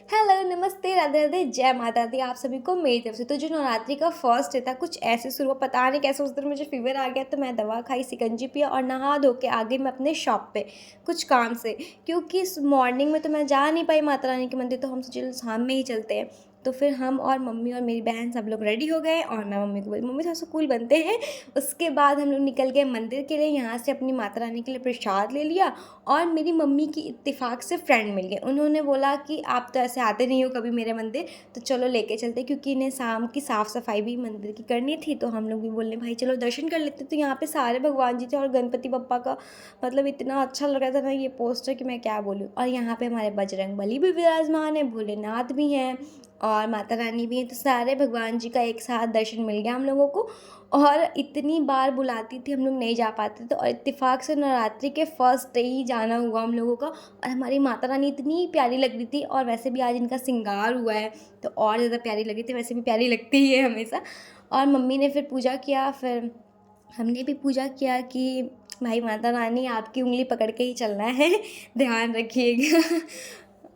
Hello, नमस्ते, राधे राधे, जय माता दी आप सभी को मेरी तरफ से। तो जो नवरात्रि का फर्स्ट डे था कुछ ऐसे शुरू हुआ, पता नहीं कैसे उस दिन मुझे फीवर आ गया, तो मैं दवा खाई, शिकंजी पिया और नहा धो के आ गई मैं अपने शॉप पे कुछ काम से। क्योंकि इस मॉर्निंग में तो मैं जा नहीं पाई माता रानी के मंदिर, तो हम सोचे चलो शाम में ही चलते हैं। तो फिर हम और मम्मी और मेरी बहन सब लोग रेडी हो गए और मैं मम्मी को बोली मम्मी थोड़ा सा कूल बनते हैं। उसके बाद हम लोग निकल गए मंदिर के लिए, यहाँ से अपनी माता रानी के लिए प्रसाद ले लिया। और मेरी मम्मी की इत्तेफाक से फ्रेंड मिल गए, उन्होंने बोला कि आप तो ऐसे आते नहीं हो कभी मेरे मंदिर, तो चलो लेके चलते, क्योंकि इन्हें शाम की साफ़ सफाई भी मंदिर की करनी थी। तो हम लोग भी बोले भाई चलो दर्शन कर लेते। तो यहाँ पे सारे भगवान जी थे और गणपति बप्पा का मतलब इतना अच्छा लग रहा था ना ये पोस्टर कि मैं क्या बोलूँ। और यहाँ पे हमारे बजरंग बली भी विराजमान है, भोलेनाथ भी हैं और माता रानी भी हैं। तो सारे भगवान जी का एक साथ दर्शन मिल गया हम लोगों को। और इतनी बार बुलाती थी हम लोग नहीं जा पाते थे, और इत्तेफाक से नवरात्रि के फर्स्ट डे ही जाना हुआ हम लोगों का। और हमारी माता रानी इतनी प्यारी लग रही थी, और वैसे भी आज इनका श्रृंगार हुआ है तो और ज़्यादा प्यारी लग रही थी, वैसे भी प्यारी लगती ही है हमेशा। और मम्मी ने फिर पूजा किया, फिर हमने भी पूजा किया कि भाई माता रानी आपकी उंगली पकड़ के ही चलना है ध्यान रखिएगा।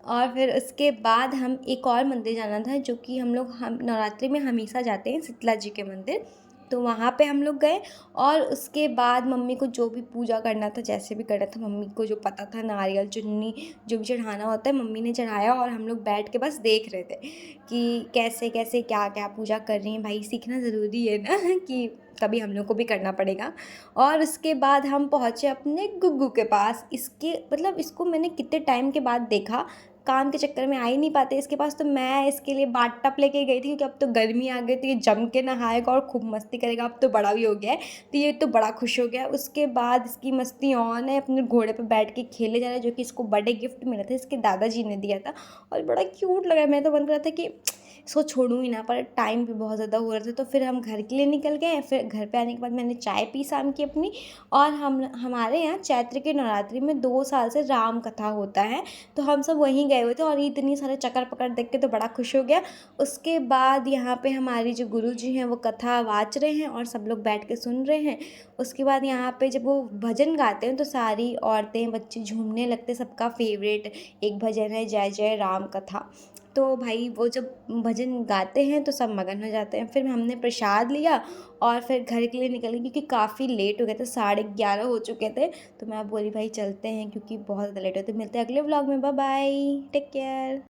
और फिर उसके बाद हम एक और मंदिर जाना था जो कि हम नवरात्रि में हमेशा जाते हैं, शीतला जी के मंदिर। तो वहाँ पे हम लोग गए। और उसके बाद मम्मी को जो भी पूजा करना था, जैसे भी करना था, मम्मी को जो पता था, नारियल चुन्नी जो भी चढ़ाना होता है मम्मी ने चढ़ाया, और हम लोग बैठ के बस देख रहे थे कि कैसे कैसे क्या क्या पूजा कर रही हैं। भाई सीखना ज़रूरी है ना कि कभी हम लोग को भी करना पड़ेगा। और उसके बाद हम पहुँचे अपने गुग्गू के पास। इसके मतलब इसको मैंने कितने टाइम के बाद देखा, काम के चक्कर में आ ही नहीं पाते इसके पास। तो मैं इसके लिए बाथ टब लेके गई थी, क्योंकि अब तो गर्मी आ गई, तो ये जम के नहाएगा और खूब मस्ती करेगा। अब तो बड़ा भी हो गया है, तो ये तो बड़ा खुश हो गया। उसके बाद इसकी मस्ती ऑन है, अपने घोड़े पे बैठ के खेले जा रहा है, जो कि इसको बर्थडे गिफ्ट मिला था, इसके दादाजी ने दिया था। और बड़ा क्यूट लग रहा है। मैं तो मन कर रहा था कि इसको छोड़ूँ ही ना, पर टाइम भी बहुत ज़्यादा हो रहा था। तो फिर हम घर के लिए निकल गए। फिर घर पे आने के बाद मैंने चाय पी शाम की अपनी। और हमारे यहाँ चैत्र के नवरात्रि में 2 साल से राम कथा होता है, तो हम सब वहीं गए हुए थे। और इतनी सारे चक्कर पकड़ देख के तो बड़ा खुश हो गया। उसके बाद यहाँ पे हमारी जो गुरुजी हैं वो कथा वाच रहे हैं और सब लोग बैठ के सुन रहे हैं। उसके बाद यहाँ पे जब वो भजन गाते हैं तो सारी औरतें बच्चे झूमने लगते। सबका फेवरेट एक भजन है जय जय राम कथा। तो भाई वो जब भजन गाते हैं तो सब मगन हो जाते हैं। फिर हमने प्रसाद लिया और फिर घर के लिए निकल गए, क्योंकि काफ़ी लेट हो गए थे, 11:30 हो चुके थे। तो मैं बोली भाई चलते हैं, क्योंकि बहुत ज़्यादा लेट हो। तो मिलते हैं अगले व्लॉग में, बाय बाय, टेक केयर।